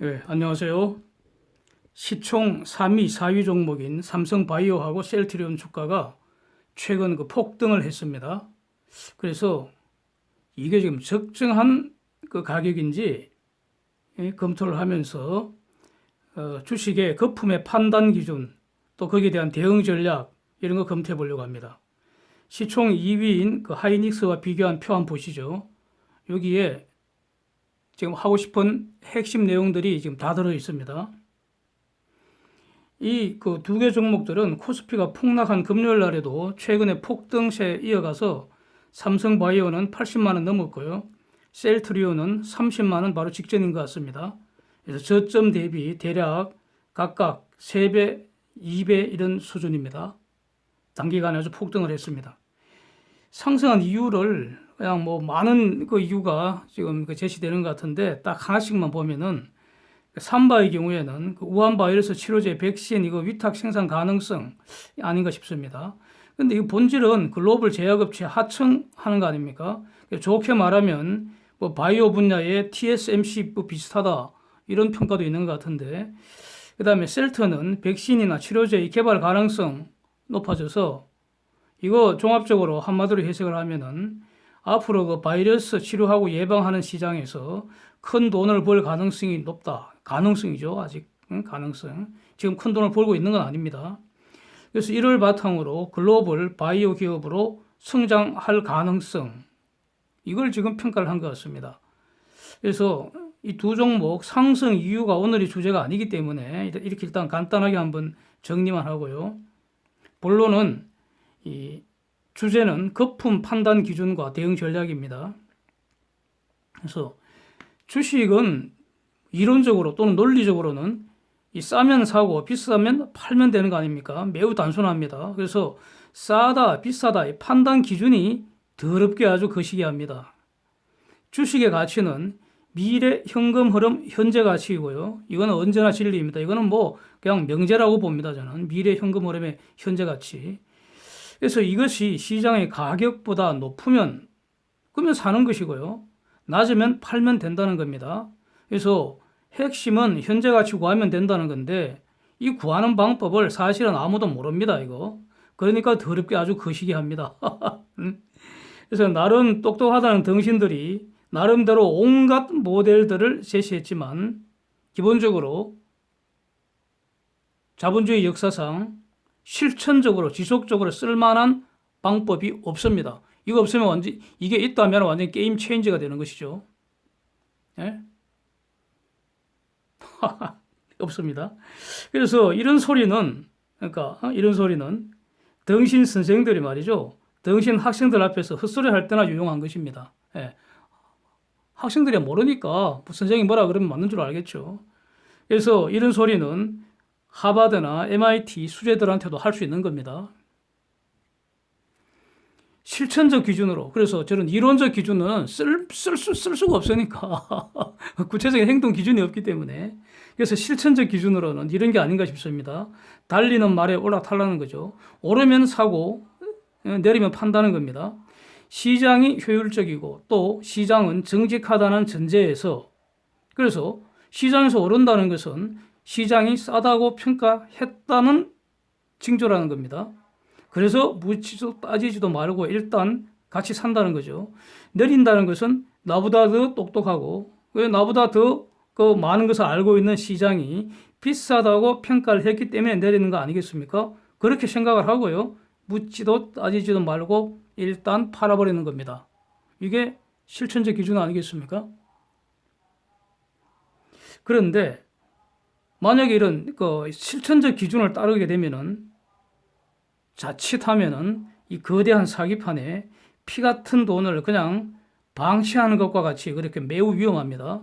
예, 안녕하세요. 시총 3위, 4위 종목인 삼성바이오하고 셀트리온 주가가 최근 폭등을 했습니다. 그래서 이게 지금 적정한 가격인지 검토를 하면서 주식의 거품의 판단 기준 또 거기에 대한 대응 전략 이런 거 검토해 보려고 합니다. 시총 2위인 하이닉스와 비교한 표 한번 보시죠. 여기에 지금 하고 싶은 핵심 내용들이 지금 다 들어 있습니다. 이 두 개 종목들은 코스피가 폭락한 금요일 날에도 최근에 폭등세 이어가서 삼성바이오는 80만 원 넘었고요. 셀트리온은 30만 원 바로 직전인 것 같습니다. 그래서 저점 대비 대략 각각 3배, 2배 이런 수준입니다. 단기간에 아주 폭등을 했습니다. 상승한 이유를 그냥 많은 이유가 지금 제시되는 것 같은데 딱 하나씩만 보면은 삼바의 경우에는 우한 바이러스 치료제 백신 이거 위탁 생산 가능성 아닌가 싶습니다. 근데 이 본질은 글로벌 제약업체 하청하는 거 아닙니까? 좋게 말하면 바이오 분야의 TSMC 비슷하다 이런 평가도 있는 것 같은데, 그 다음에 셀트는 백신이나 치료제의 개발 가능성 높아져서 이거 종합적으로 한마디로 해석을 하면은 앞으로 바이러스 치료하고 예방하는 시장에서 큰 돈을 벌 가능성이 높다. 가능성이죠. 아직 가능성. 지금 큰 돈을 벌고 있는 건 아닙니다. 그래서 이를 바탕으로 글로벌 바이오 기업으로 성장할 가능성. 이걸 지금 평가를 한 것 같습니다. 그래서 이 두 종목 상승 이유가 오늘의 주제가 아니기 때문에 이렇게 일단 간단하게 한번 정리만 하고요. 본론은 이 주제는 거품 판단 기준과 대응 전략입니다. 그래서 주식은 이론적으로 또는 논리적으로는 이 싸면 사고 비싸면 팔면 되는 거 아닙니까? 매우 단순합니다. 그래서 싸다, 비싸다 이 판단 기준이 더럽게 아주 거시기합니다. 주식의 가치는 미래 현금 흐름 현재 가치이고요. 이거는 언제나 진리입니다. 이거는 그냥 명제라고 봅니다. 저는 미래 현금 흐름의 현재 가치. 그래서 이것이 시장의 가격보다 높으면 그러면 사는 것이고요. 낮으면 팔면 된다는 겁니다. 그래서 핵심은 현재 가치 구하면 된다는 건데 이 구하는 방법을 사실은 아무도 모릅니다. 이거. 그러니까 더럽게 아주 거시기 합니다. 그래서 나름 똑똑하다는 등신들이 나름대로 온갖 모델들을 제시했지만 기본적으로 자본주의 역사상 실천적으로 지속적으로 쓸만한 방법이 없습니다. 이거 없으면 완전 이게 있다면 완전 게임 체인저가 되는 것이죠. 예? 없습니다. 그래서 이런 소리는 등신 선생들이 말이죠. 등신 학생들 앞에서 헛소리 할 때나 유용한 것입니다. 예. 학생들이 모르니까 선생님이 뭐라 그러면 맞는 줄 알겠죠. 그래서 이런 소리는 하버드나 MIT 수재들한테도 할 수 있는 겁니다. 실천적 기준으로. 그래서 저는 이론적 기준은 쓸 수가 없으니까. 구체적인 행동 기준이 없기 때문에. 그래서 실천적 기준으로는 이런 게 아닌가 싶습니다. 달리는 말에 올라타라는 거죠. 오르면 사고, 내리면 판다는 겁니다. 시장이 효율적이고 또 시장은 정직하다는 전제에서, 그래서 시장에서 오른다는 것은 시장이 싸다고 평가했다는 징조라는 겁니다. 그래서 묻지도 따지지도 말고 일단 같이 산다는 거죠. 내린다는 것은 나보다 더 똑똑하고 나보다 더 많은 것을 알고 있는 시장이 비싸다고 평가를 했기 때문에 내리는 거 아니겠습니까? 그렇게 생각을 하고요. 묻지도 따지지도 말고 일단 팔아버리는 겁니다. 이게 실천적 기준 아니겠습니까? 그런데 만약에 이런 실천적 기준을 따르게 되면은 자칫하면은 이 거대한 사기판에 피 같은 돈을 그냥 방치하는 것과 같이 그렇게 매우 위험합니다.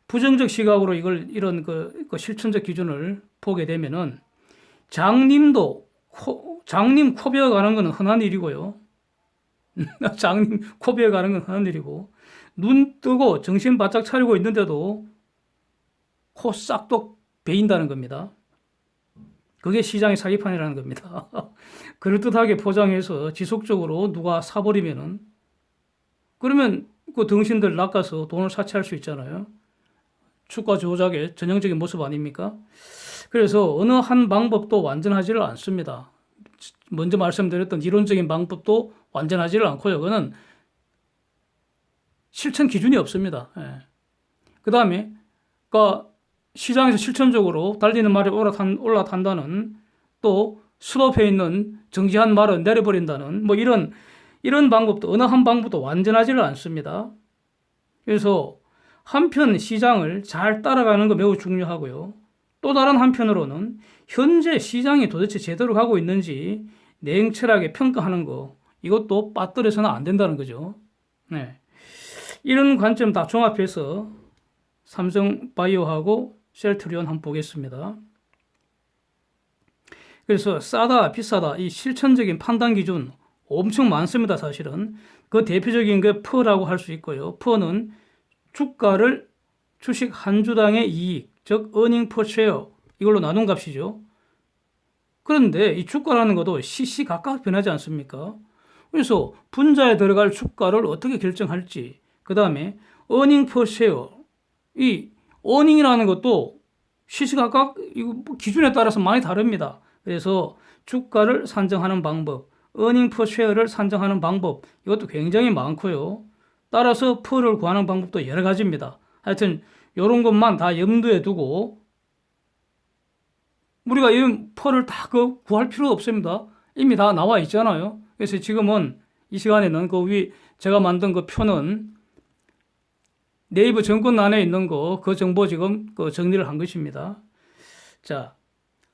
부정적 시각으로 이런 실천적 기준을 보게 되면은 장님 코베어 가는 건 흔한 일이고요. 장님 코베어 가는 건 흔한 일이고 눈 뜨고 정신 바짝 차리고 있는데도 코 싹둑 베인다는 겁니다. 그게 시장의 사기판이라는 겁니다. 그럴듯하게 포장해서 지속적으로 누가 사버리면은 그러면 등신들 낚아서 돈을 사채할 수 있잖아요. 주가 조작의 전형적인 모습 아닙니까? 그래서 어느 한 방법도 완전하지를 않습니다. 먼저 말씀드렸던 이론적인 방법도 완전하지를 않고요. 그거는 실천 기준이 없습니다. 예. 그 다음에, 그러니까 시장에서 실천적으로 달리는 말이 올라탄다는, 또 스톱해 있는 정지한 말은 내려버린다는, 뭐 이런 방법도, 어느 한 방법도 완전하지를 않습니다. 그래서 한편 시장을 잘 따라가는 거 매우 중요하고요. 또 다른 한편으로는 현재 시장이 도대체 제대로 가고 있는지 냉철하게 평가하는 거, 이것도 빠뜨려서는 안 된다는 거죠. 네. 이런 관점 다 종합해서 삼성바이오하고 셀트리온 한번 보겠습니다. 그래서 싸다, 비싸다, 이 실천적인 판단 기준 엄청 많습니다, 사실은. 그 대표적인 게 퍼라고 할 수 있고요. 퍼는 주가를 주식 한 주당의 이익, 즉 earning per share, 이걸로 나눈 값이죠. 그런데 이 주가라는 것도 시시각각 변하지 않습니까? 그래서 분자에 들어갈 주가를 어떻게 결정할지, 그 다음에 earning per share, 이 earning이라는 것도 시시각각 이거 기준에 따라서 많이 다릅니다. 그래서 주가를 산정하는 방법, earning per share를 산정하는 방법, 이것도 굉장히 많고요. 따라서 per를 구하는 방법도 여러 가지입니다. 하여튼 이런 것만 다 염두에 두고 우리가 이 per를 다 구할 필요가 없습니다. 이미 다 나와 있잖아요. 그래서 지금은 이 시간에는 그 위 제가 만든 그 표는 네이버 정권란에 있는 그 정보 지금 정리를 한 것입니다. 자,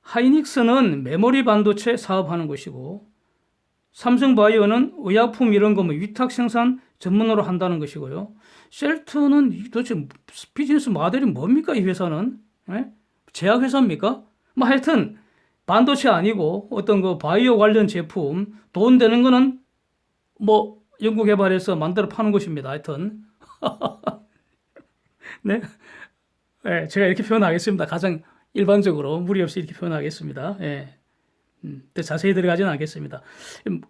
하이닉스는 메모리 반도체 사업하는 것이고, 삼성바이오는 의약품 이런 거 뭐 위탁 생산 전문으로 한다는 것이고요. 셀트는 도대체 비즈니스 모델이 뭡니까? 이 회사는? 예? 제약회사입니까? 뭐 하여튼 반도체 아니고 어떤 그 바이오 관련 제품 돈 되는 거는 뭐 연구개발해서 만들어 파는 것입니다. 하여튼 네, 네, 제가 이렇게 표현하겠습니다. 가장 일반적으로 무리 없이 이렇게 표현하겠습니다. 예. 더 자세히 들어가지는 않겠습니다.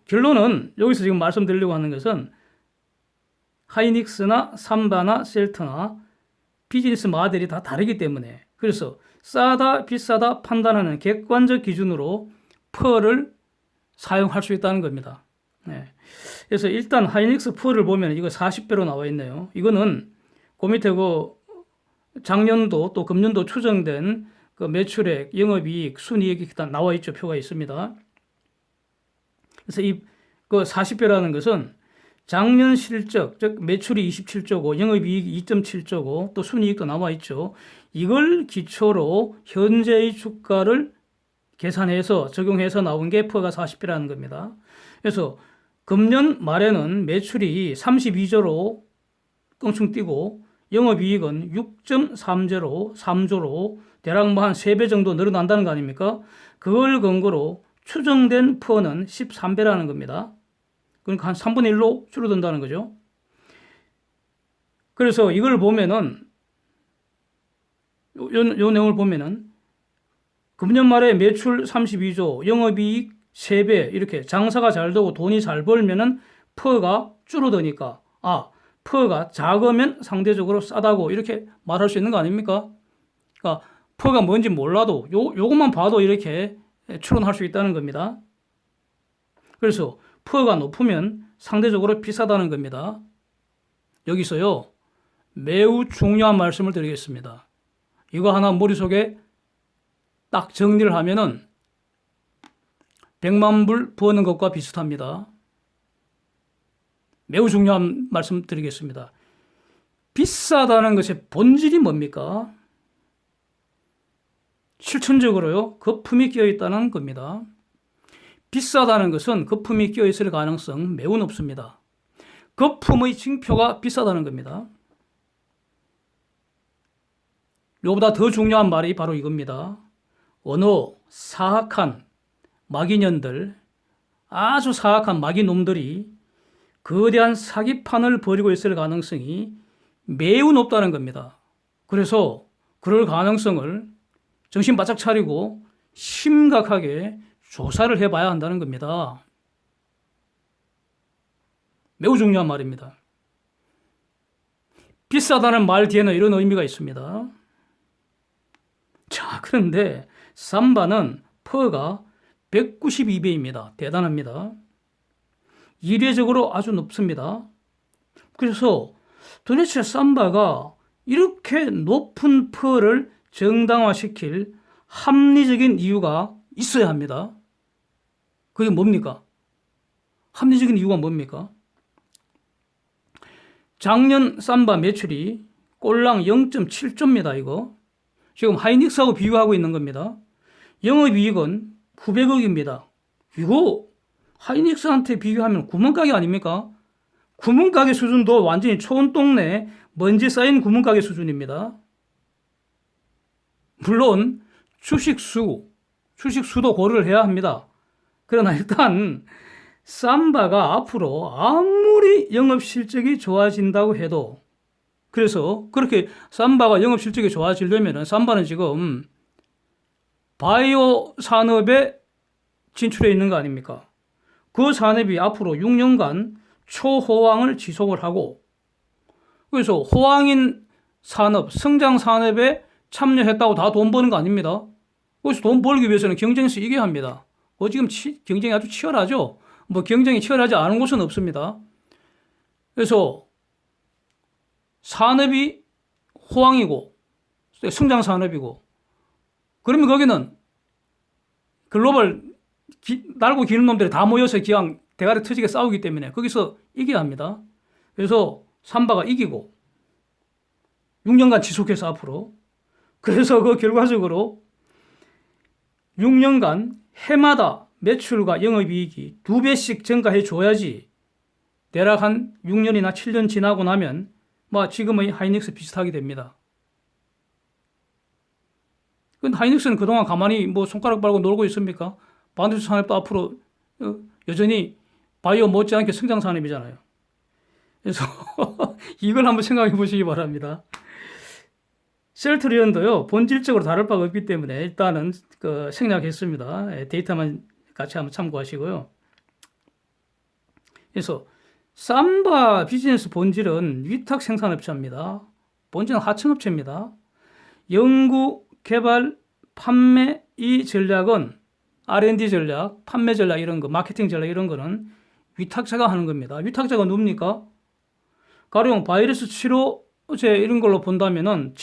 결론은 여기서 지금 말씀드리려고 하는 것은 하이닉스나 삼바나 셀트나 비즈니스 모델이 다 다르기 때문에, 그래서 싸다 비싸다 판단하는 객관적 기준으로 퍼를 사용할 수 있다는 겁니다. 네. 그래서 일단 하이닉스 퍼를 보면 이거 40배로 나와 있네요. 이거는 그 밑에 그 작년도 또 금년도 추정된 그 매출액, 영업이익, 순이익이 일단 나와 있죠. 표가 있습니다. 그래서 그 40배라는 것은 작년 실적, 즉 매출이 27조고 영업이익이 2.7조고 또 순이익도 나와 있죠. 이걸 기초로 현재의 주가를 계산해서 적용해서 나온 게 퍼가 40배라는 겁니다. 그래서 금년 말에는 매출이 32조로 껑충 뛰고 영업이익은 6.30로 3조로 대략 뭐 한 3배 정도 늘어난다는 거 아닙니까? 그걸 근거로 추정된 퍼는 13배라는 겁니다. 그러니까 한 3분의 1로 줄어든다는 거죠. 그래서 이걸 보면은 요 내용을 보면은 금년 말에 매출 32조, 영업이익 3배, 이렇게 장사가 잘 되고 돈이 잘 벌면은 퍼가 줄어드니까, 퍼가 작으면 상대적으로 싸다고 이렇게 말할 수 있는 거 아닙니까? 그러니까 퍼가 뭔지 몰라도 요것만 봐도 이렇게 추론할 수 있다는 겁니다. 그래서 퍼가 높으면 상대적으로 비싸다는 겁니다. 여기서요, 매우 중요한 말씀을 드리겠습니다. 이거 하나 머릿속에 딱 정리를 하면은 100만 불 버는 것과 비슷합니다. 매우 중요한 말씀 드리겠습니다. 비싸다는 것의 본질이 뭡니까? 실천적으로요, 거품이 끼어 있다는 겁니다. 비싸다는 것은 거품이 끼어 있을 가능성 매우 높습니다. 거품의 징표가 비싸다는 겁니다. 이거보다 더 중요한 말이 바로 이겁니다. 어느 사악한 마귀년들, 아주 사악한 마귀놈들이 거대한 사기판을 벌이고 있을 가능성이 매우 높다는 겁니다. 그래서 그럴 가능성을 정신 바짝 차리고 심각하게 조사를 해봐야 한다는 겁니다. 매우 중요한 말입니다. 비싸다는 말 뒤에는 이런 의미가 있습니다. 자, 그런데 삼바는 퍼가 192배입니다. 대단합니다. 이례적으로 아주 높습니다. 그래서 도대체 삼바가 이렇게 높은 퍼를 정당화시킬 합리적인 이유가 있어야 합니다. 그게 뭡니까? 합리적인 이유가 뭡니까? 작년 삼바 매출이 꼴랑 0.7조입니다. 이거 지금 하이닉스하고 비교하고 있는 겁니다. 영업이익은 900억입니다. 이거 하이닉스한테 비교하면 구멍가게 아닙니까? 구멍가게 수준도 완전히 촌동네 먼지 쌓인 구멍가게 수준입니다. 물론 주식수도 고려를 해야 합니다. 그러나 일단 삼바가 앞으로 아무리 영업실적이 좋아진다고 해도, 그래서 그렇게 삼바가 영업실적이 좋아지려면 삼바는 지금 바이오 산업에 진출해 있는 거 아닙니까? 그 산업이 앞으로 6년간 초호황을 지속을 하고, 그래서 호황인 산업, 성장 산업에 참여했다고 다 돈 버는 거 아닙니다. 그래서 돈 벌기 위해서는 경쟁에서 이겨야 합니다. 지금 경쟁이 아주 치열하죠. 뭐 경쟁이 치열하지 않은 곳은 없습니다. 그래서 산업이 호황이고 성장 산업이고, 그러면 거기는 글로벌 날고 기는 놈들이 다 모여서 그냥 대가리 터지게 싸우기 때문에 거기서 이겨야 합니다. 그래서 삼바가 이기고 6년간 지속해서 앞으로, 그래서 그 결과적으로 6년간 해마다 매출과 영업이익이 2배씩 증가해 줘야지 대략 한 6년이나 7년 지나고 나면 뭐 지금의 하이닉스 비슷하게 됩니다. 근데 하이닉스는 그동안 가만히 뭐 손가락 빨고 놀고 있습니까? 반도체 산업도 앞으로 여전히 바이오 못지않게 성장 산업이잖아요. 그래서 이걸 한번 생각해 보시기 바랍니다. 셀트리온도요, 본질적으로 다를 바가 없기 때문에 일단은 생략했습니다. 데이터만 같이 한번 참고하시고요. 그래서 삼바 비즈니스 본질은 위탁 생산업체입니다. 본질은 하청업체입니다. 연구, 개발, 판매 이 전략은 R&D 전략, 판매 전략 이런 거, 마케팅 전략 이런 거는 위탁자가 하는 겁니다. 위탁자가 누굽니까? 가령 바이러스 치료제 이런 걸로 본다면은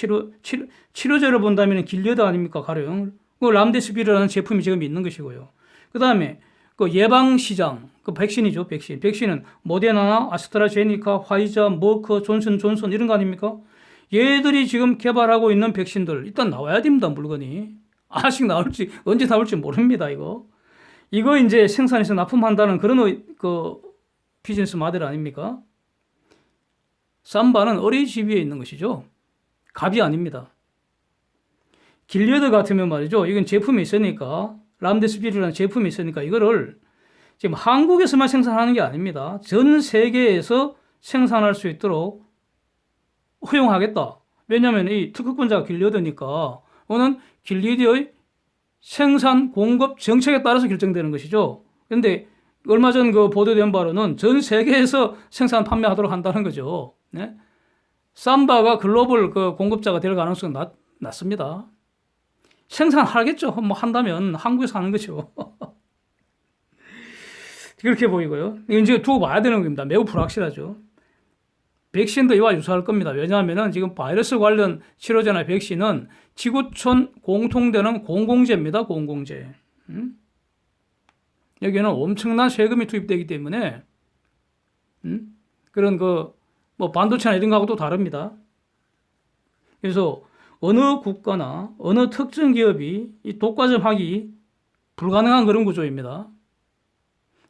치료제를 본다면은 길리어드 아닙니까? 가령 그 람데시비르라는 제품이 지금 있는 것이고요. 그 다음에 그 예방 시장, 그 백신이죠, 백신. 백신은 모데나나 아스트라제니카, 화이자, 머크, 존슨존슨 이런 거 아닙니까? 얘들이 지금 개발하고 있는 백신들 일단 나와야 됩니다, 물건이. 아직 나올지 언제 나올지 모릅니다, 이거. 이거 이제 생산해서 납품한다는 그런 그 비즈니스 모델 아닙니까? 삼바는 어린이집 위에 있는 것이죠. 갑이 아닙니다. 길리어드 같으면 말이죠. 이건 제품이 있으니까, 람데스피르라는 제품이 있으니까 이거를 지금 한국에서만 생산하는 게 아닙니다. 전 세계에서 생산할 수 있도록 허용하겠다. 왜냐하면 이 특허권자가 길리어드니까 오는 길리어드의 생산 공급 정책에 따라서 결정되는 것이죠. 그런데 얼마 전 그 보도된 바로는 전 세계에서 생산 판매하도록 한다는 거죠. 네? 삼바가 글로벌 그 공급자가 될 가능성은 낮습니다. 생산하겠죠. 뭐 한다면 한국에서 하는 거죠. 그렇게 보이고요. 이제 두고 봐야 되는 겁니다. 매우 불확실하죠. 백신도 이와 유사할 겁니다. 왜냐하면 지금 바이러스 관련 치료제나 백신은 지구촌 공통되는 공공재입니다. 공공재. 여기는 엄청난 세금이 투입되기 때문에 그런 뭐 반도체나 이런 거하고도 다릅니다. 그래서 어느 국가나 어느 특정 기업이 이 독과점하기 불가능한 그런 구조입니다.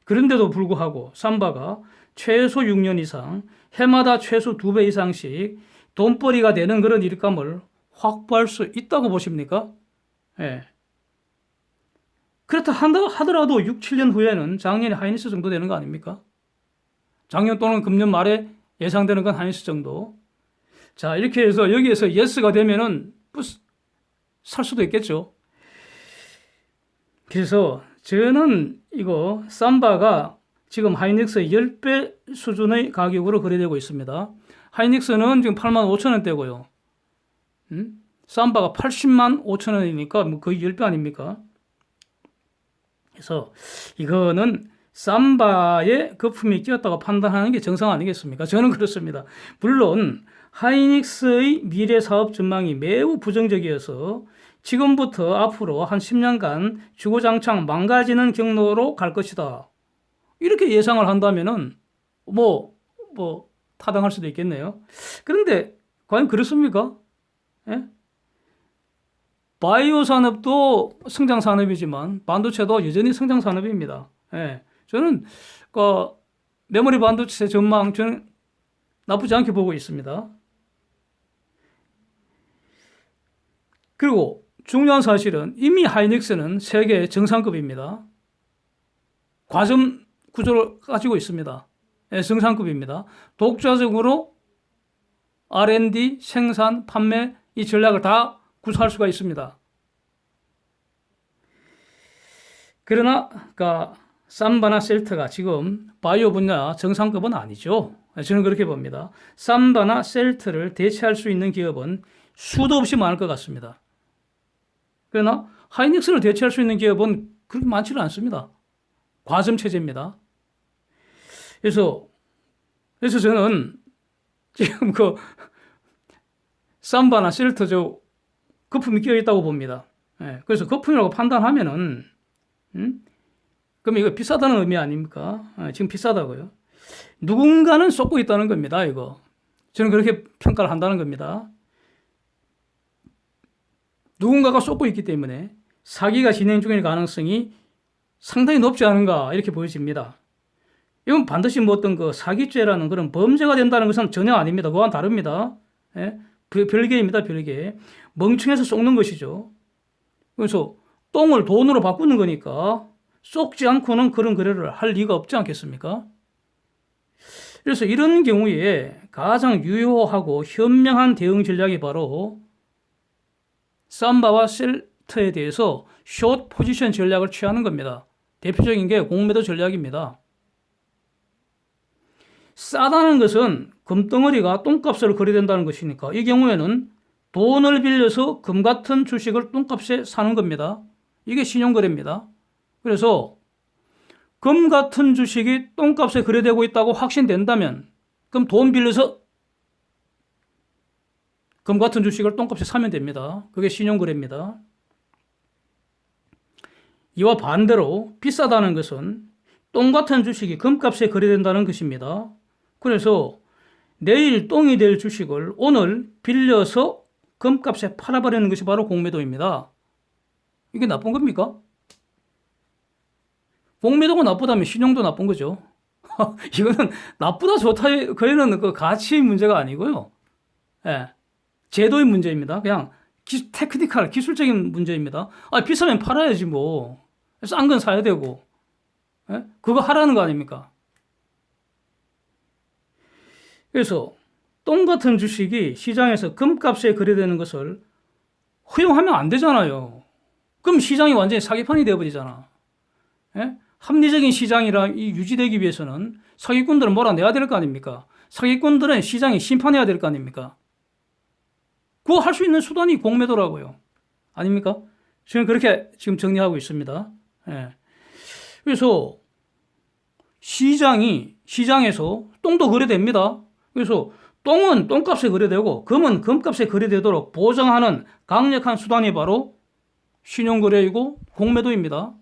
그런데도 불구하고 삼바가 최소 6년 이상, 해마다 최소 2배 이상씩 돈벌이가 되는 그런 일감을 확보할 수 있다고 보십니까? 예. 그렇다 하더라도 6, 7년 후에는 작년에 하이닉스 정도 되는 거 아닙니까? 작년 또는 금년 말에 예상되는 건 하이닉스 정도. 자, 이렇게 해서 여기에서 예스가 되면은 살 수도 있겠죠. 그래서 저는 이거 삼바가 지금 하이닉스의 10배 수준의 가격으로 거래되고 있습니다. 하이닉스는 지금 85,000원대고요. 삼바가 80만 5천 원이니까 뭐 거의 10배 아닙니까? 그래서 이거는 삼바에 거품이 끼었다고 판단하는 게 정상 아니겠습니까? 저는 그렇습니다. 물론 하이닉스의 미래 사업 전망이 매우 부정적이어서 지금부터 앞으로 한 10년간 주구장창 망가지는 경로로 갈 것이다. 이렇게 예상을 한다면은 뭐 타당할 수도 있겠네요. 그런데 과연 그렇습니까? 예? 바이오 산업도 성장 산업이지만 반도체도 여전히 성장 산업입니다. 예. 저는 그 메모리 반도체 전망 저는 나쁘지 않게 보고 있습니다. 그리고 중요한 사실은 이미 하이닉스는 세계 정상급입니다. 과점 구조를 가지고 있습니다. 예, 정상급입니다. 독자적으로 R&D, 생산, 판매 이 전략을 다 구사할 수가 있습니다. 그러나 삼바나 셀트가 지금 바이오 분야 정상급은 아니죠. 저는 그렇게 봅니다. 삼바나 셀트를 대체할 수 있는 기업은 수도 없이 많을 것 같습니다. 그러나 하이닉스를 대체할 수 있는 기업은 그렇게 많지는 않습니다. 과점 체제입니다. 그래서 저는 지금 삼바나 셀트 거품이 끼어 있다고 봅니다. 예, 그래서 거품이라고 판단하면은 그럼 이거 비싸다는 의미 아닙니까? 지금 비싸다고요. 누군가는 쏟고 있다는 겁니다. 이거 저는 그렇게 평가를 한다는 겁니다. 누군가가 쏟고 있기 때문에 사기가 진행 중일 가능성이 상당히 높지 않은가 이렇게 보여집니다. 이건 반드시 어떤 사기죄라는 그런 범죄가 된다는 것은 전혀 아닙니다. 그와는 다릅니다. 예? 별개입니다. 별개. 멍청해서 쏟는 것이죠. 그래서 똥을 돈으로 바꾸는 거니까 쏟지 않고는 그런 거래를 할 리가 없지 않겠습니까? 그래서 이런 경우에 가장 유효하고 현명한 대응 전략이 바로 삼바와 셀트에 대해서 숏 포지션 전략을 취하는 겁니다. 대표적인 게 공매도 전략입니다. 싸다는 것은 금덩어리가 똥값으로 거래된다는 것이니까 이 경우에는 돈을 빌려서 금 같은 주식을 똥값에 사는 겁니다. 이게 신용거래입니다. 그래서 금 같은 주식이 똥값에 거래되고 있다고 확신된다면 그럼 돈 빌려서 금 같은 주식을 똥값에 사면 됩니다. 그게 신용거래입니다. 이와 반대로 비싸다는 것은 똥 같은 주식이 금값에 거래된다는 것입니다. 그래서 내일 똥이 될 주식을 오늘 빌려서 금값에 팔아버리는 것이 바로 공매도입니다. 이게 나쁜 겁니까? 공매도가 나쁘다면 신용도 나쁜 거죠. 이거는 나쁘다 좋다 그에는 가치의 문제가 아니고요. 예, 제도의 문제입니다. 그냥 테크니컬 기술적인 문제입니다. 비싸면 팔아야지 뭐. 싼 건 사야 되고. 예? 그거 하라는 거 아닙니까? 그래서 똥 같은 주식이 시장에서 금값에 거래되는 것을 허용하면 안 되잖아요. 그럼 시장이 완전히 사기판이 되어버리잖아. 예? 합리적인 시장이라 유지되기 위해서는 사기꾼들은 몰아내야 될 거 아닙니까? 사기꾼들은 시장에 심판해야 될 거 아닙니까? 그거 할 수 있는 수단이 공매도라고요. 아닙니까? 저는 그렇게 지금 정리하고 있습니다. 예. 그래서 시장에서 똥도 거래됩니다. 그래서 똥은 똥값에 거래되고 금은 금값에 거래되도록 보장하는 강력한 수단이 바로 신용거래이고 공매도입니다.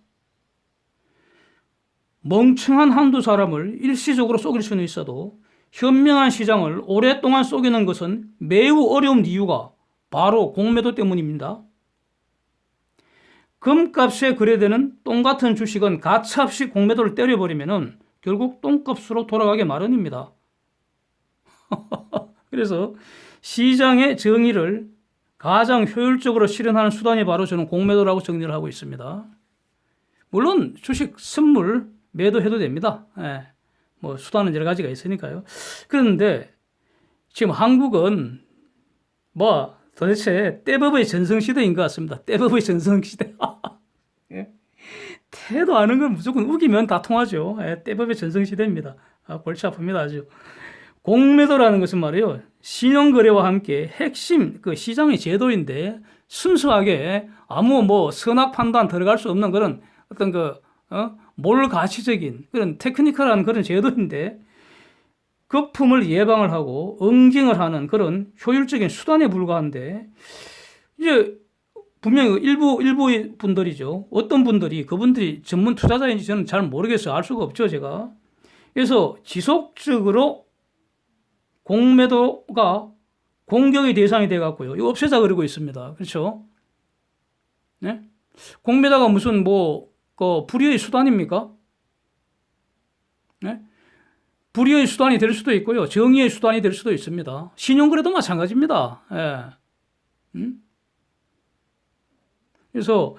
멍청한 한두 사람을 일시적으로 속일 수는 있어도 현명한 시장을 오랫동안 속이는 것은 매우 어려운 이유가 바로 공매도 때문입니다. 금값에 거래되는 똥같은 주식은 가차없이 공매도를 때려버리면 결국 똥값으로 돌아가게 마련입니다. 그래서 시장의 정의를 가장 효율적으로 실현하는 수단이 바로 저는 공매도라고 정리를 하고 있습니다. 물론 주식 선물 매도해도 됩니다. 예, 뭐 수단은 여러 가지가 있으니까요. 그런데 지금 한국은 도대체 떼법의 전성시대인 것 같습니다. 떼법의 전성시대. 예? 태도 아는 건 무조건 우기면 다 통하죠. 떼법의 전성시대입니다. 골치 아픕니다. 아주. 공매도라는 것은 말이에요. 신용거래와 함께 핵심 그 시장의 제도인데 순수하게 아무 뭐 선악 판단 들어갈 수 없는 그런 어떤 몰가치적인 그런 테크니컬한 그런 제도인데 거품을 예방을 하고 응징을 하는 그런 효율적인 수단에 불과한데 이제 분명히 일부 분들이죠. 어떤 분들이 그분들이 전문 투자자인지 저는 잘 모르겠어요. 알 수가 없죠, 제가. 그래서 지속적으로 공매도가 공격의 대상이 돼 갖고요. 이거 없애자 그러고 있습니다. 그렇죠? 네? 공매도가 무슨 불의의 수단입니까? 네? 불의의 수단이 될 수도 있고요. 정의의 수단이 될 수도 있습니다. 신용거래도 마찬가지입니다. 예. 그래서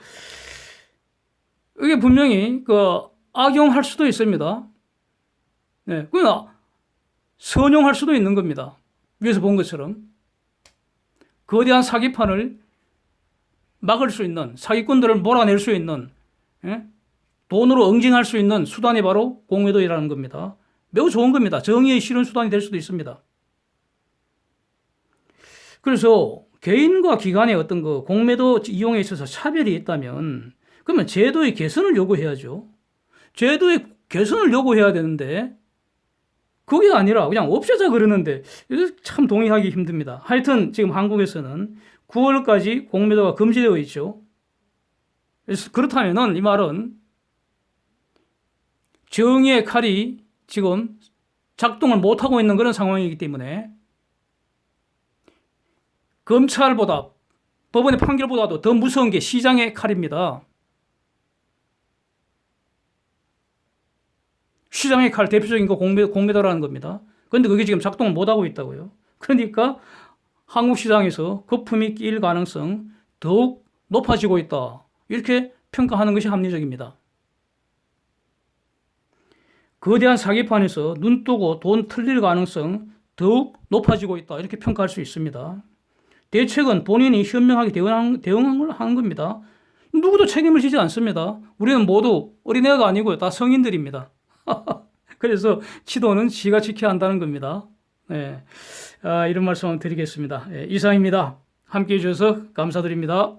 이게 분명히 악용할 수도 있습니다. 네. 그러나 선용할 수도 있는 겁니다. 위에서 본 것처럼 거대한 사기판을 막을 수 있는 사기꾼들을 몰아낼 수 있는 돈으로 응징할 수 있는 수단이 바로 공매도이라는 겁니다. 매우 좋은 겁니다. 정의의 실현 수단이 될 수도 있습니다. 그래서 개인과 기관의 어떤 공매도 이용에 있어서 차별이 있다면 그러면 제도의 개선을 요구해야죠. 제도의 개선을 요구해야 되는데 그게 아니라 그냥 없애자 그러는데 참 동의하기 힘듭니다. 하여튼 지금 한국에서는 9월까지 공매도가 금지되어 있죠. 그래서 그렇다면은 이 말은 정의의 칼이 지금 작동을 못하고 있는 그런 상황이기 때문에 검찰보다 법원의 판결보다도 더 무서운 게 시장의 칼입니다. 시장의 칼 대표적인 거 공매도라는 겁니다. 그런데 그게 지금 작동을 못하고 있다고요. 그러니까 한국 시장에서 거품이 낄 가능성 더욱 높아지고 있다. 이렇게 평가하는 것이 합리적입니다. 거대한 사기판에서 눈 뜨고 돈 틀릴 가능성 더욱 높아지고 있다. 이렇게 평가할 수 있습니다. 대책은 본인이 현명하게 대응을 하는 겁니다. 누구도 책임을 지지 않습니다. 우리는 모두 어린애가 아니고요. 다 성인들입니다. 그래서 지도는 지가 지켜야 한다는 겁니다. 네. 이런 말씀 드리겠습니다. 이상입니다. 함께해 주셔서 감사드립니다.